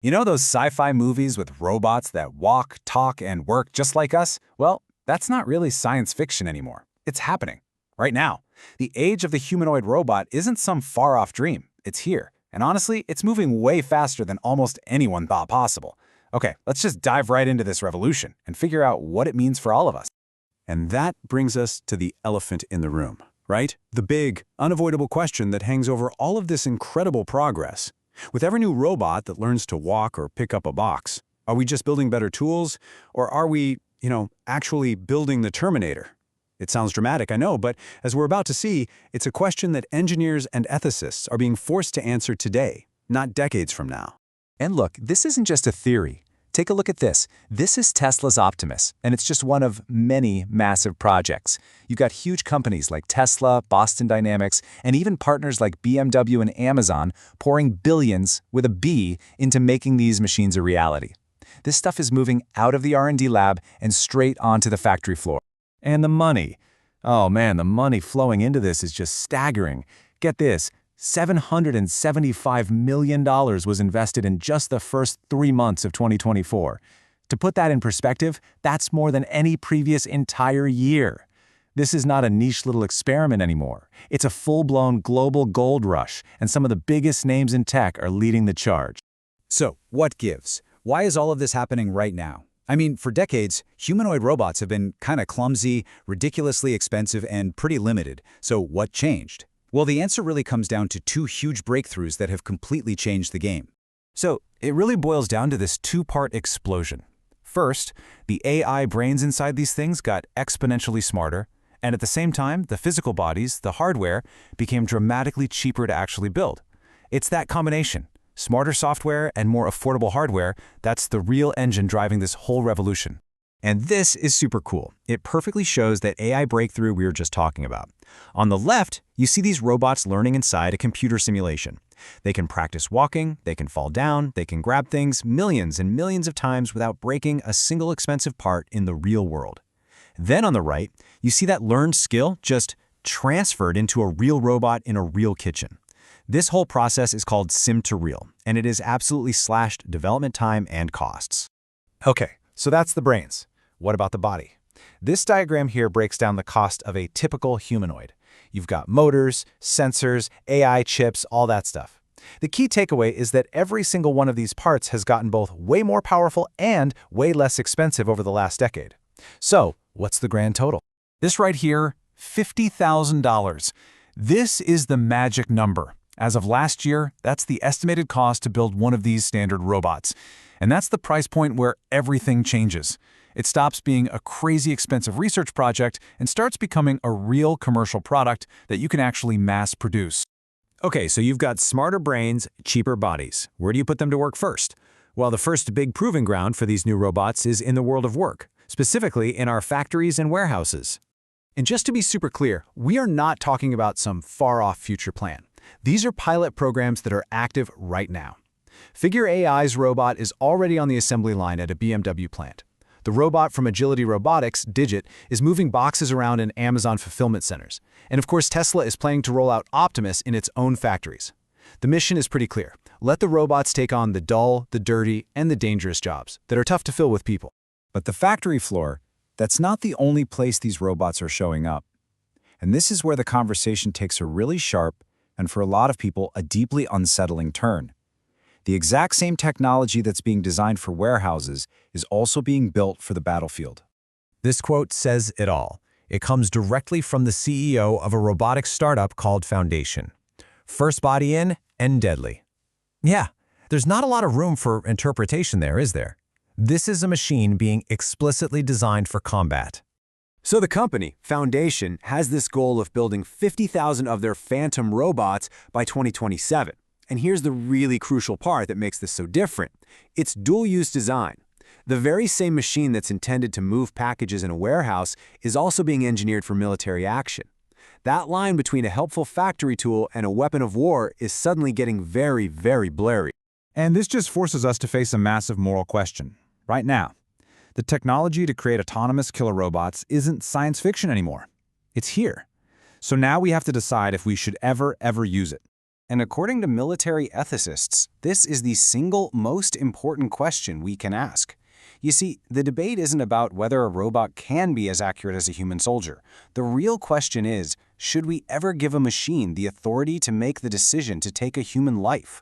You know those sci-fi movies with robots that walk, talk, and work just like us? Well, that's not really science fiction anymore. It's happening. Right now. The age of the humanoid robot isn't some far-off dream. It's here. And honestly, it's moving way faster than almost anyone thought possible. Okay, let's just dive right into this revolution and figure out what it means for all of us. And that brings us to the elephant in the room, right? The big, unavoidable question that hangs over all of this incredible progress. With every new robot that learns to walk or pick up a box, are we just building better tools, or are we, actually building the Terminator? It sounds dramatic, I know, but as we're about to see, it's a question that engineers and ethicists are being forced to answer today, not decades from now. And look, this isn't just a theory. Take a look at this. This is Tesla's Optimus, and it's just one of many massive projects. You've got huge companies like Tesla, Boston Dynamics, and even partners like BMW and Amazon pouring billions, with a B, into making these machines a reality. This stuff is moving out of the R&D lab and straight onto the factory floor. And the money. Oh man, the money flowing into this is just staggering. Get this. $775 million was invested in just the first 3 months of 2024. To put that in perspective, that's more than any previous entire year. This is not a niche little experiment anymore. It's a full-blown global gold rush, and some of the biggest names in tech are leading the charge. So, what gives? Why is all of this happening right now? I mean, for decades, humanoid robots have been kind of clumsy, ridiculously expensive, and pretty limited. So what changed? Well, the answer really comes down to two huge breakthroughs that have completely changed the game. So, it really boils down to this two-part explosion. First, the AI brains inside these things got exponentially smarter, and at the same time, the physical bodies, the hardware, became dramatically cheaper to actually build. It's that combination, smarter software and more affordable hardware, that's the real engine driving this whole revolution. And this is super cool. It perfectly shows that AI breakthrough we were just talking about. On the left, you see these robots learning inside a computer simulation. They can practice walking, they can fall down, they can grab things millions and millions of times without breaking a single expensive part in the real world. Then on the right, you see that learned skill just transferred into a real robot in a real kitchen. This whole process is called sim to real, and it has absolutely slashed development time and costs. Okay, so that's the brains. What about the body? This diagram here breaks down the cost of a typical humanoid. You've got motors, sensors, AI chips, all that stuff. The key takeaway is that every single one of these parts has gotten both way more powerful and way less expensive over the last decade. So, what's the grand total? This right here, $50,000. This is the magic number. As of last year, that's the estimated cost to build one of these standard robots. And that's the price point where everything changes. It stops being a crazy expensive research project and starts becoming a real commercial product that you can actually mass produce. Okay, so you've got smarter brains, cheaper bodies. Where do you put them to work first? Well, the first big proving ground for these new robots is in the world of work, specifically in our factories and warehouses. And just to be super clear, we are not talking about some far-off future plan. These are pilot programs that are active right now. Figure AI's robot is already on the assembly line at a BMW plant. The robot from Agility Robotics, Digit, is moving boxes around in Amazon fulfillment centers. And of course, Tesla is planning to roll out Optimus in its own factories. The mission is pretty clear. Let the robots take on the dull, the dirty, and the dangerous jobs that are tough to fill with people. But the factory floor, that's not the only place these robots are showing up. And this is where the conversation takes a really sharp, and for a lot of people, a deeply unsettling turn. The exact same technology that's being designed for warehouses is also being built for the battlefield. This quote says it all. It comes directly from the CEO of a robotics startup called Foundation. First body in and deadly. Yeah, there's not a lot of room for interpretation there, is there? This is a machine being explicitly designed for combat. So the company, Foundation, has this goal of building 50,000 of their Phantom robots by 2027. And here's the really crucial part that makes this so different. It's dual-use design. The very same machine that's intended to move packages in a warehouse is also being engineered for military action. That line between a helpful factory tool and a weapon of war is suddenly getting very, very blurry. And this just forces us to face a massive moral question. Right now, the technology to create autonomous killer robots isn't science fiction anymore. It's here. So now we have to decide if we should ever use it. And according to military ethicists, this is the single most important question we can ask. You see, the debate isn't about whether a robot can be as accurate as a human soldier. The real question is, should we ever give a machine the authority to make the decision to take a human life?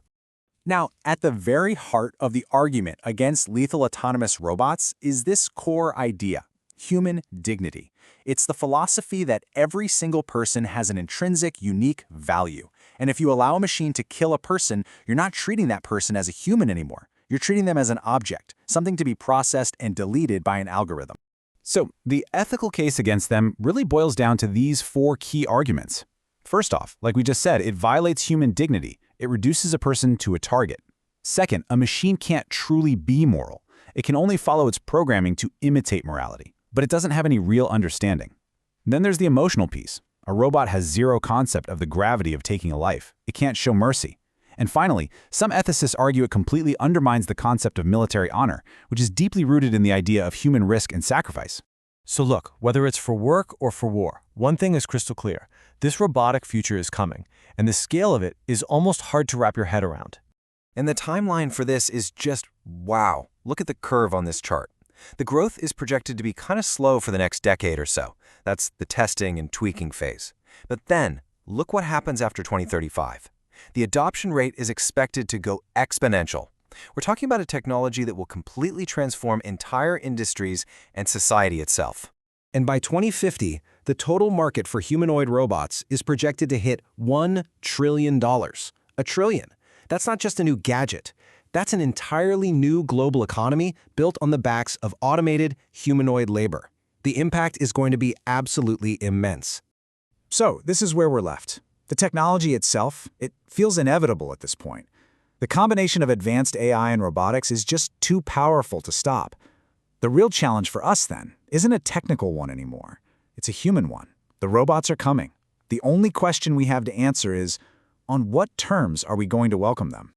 Now, at the very heart of the argument against lethal autonomous robots is this core idea: human dignity. It's the philosophy that every single person has an intrinsic, unique value. And if you allow a machine to kill a person, you're not treating that person as a human anymore. You're treating them as an object, something to be processed and deleted by an algorithm. So, the ethical case against them really boils down to these 4 key arguments. First off, like we just said, it violates human dignity. It reduces a person to a target. Second, a machine can't truly be moral. It can only follow its programming to imitate morality, but it doesn't have any real understanding. Then there's the emotional piece. A robot has zero concept of the gravity of taking a life. It can't show mercy. And finally, some ethicists argue it completely undermines the concept of military honor, which is deeply rooted in the idea of human risk and sacrifice. So look, whether it's for work or for war, one thing is crystal clear. This robotic future is coming, and the scale of it is almost hard to wrap your head around. And the timeline for this is just wow. Look at the curve on this chart. The growth is projected to be kind of slow for the next decade or so. That's the testing and tweaking phase. But then, look what happens after 2035. The adoption rate is expected to go exponential. We're talking about a technology that will completely transform entire industries and society itself. And by 2050, the total market for humanoid robots is projected to hit $1 trillion. A trillion. That's not just a new gadget. That's an entirely new global economy built on the backs of automated humanoid labor. The impact is going to be absolutely immense. So, this is where we're left. The technology itself, it feels inevitable at this point. The combination of advanced AI and robotics is just too powerful to stop. The real challenge for us, then, isn't a technical one anymore. It's a human one. The robots are coming. The only question we have to answer is, on what terms are we going to welcome them?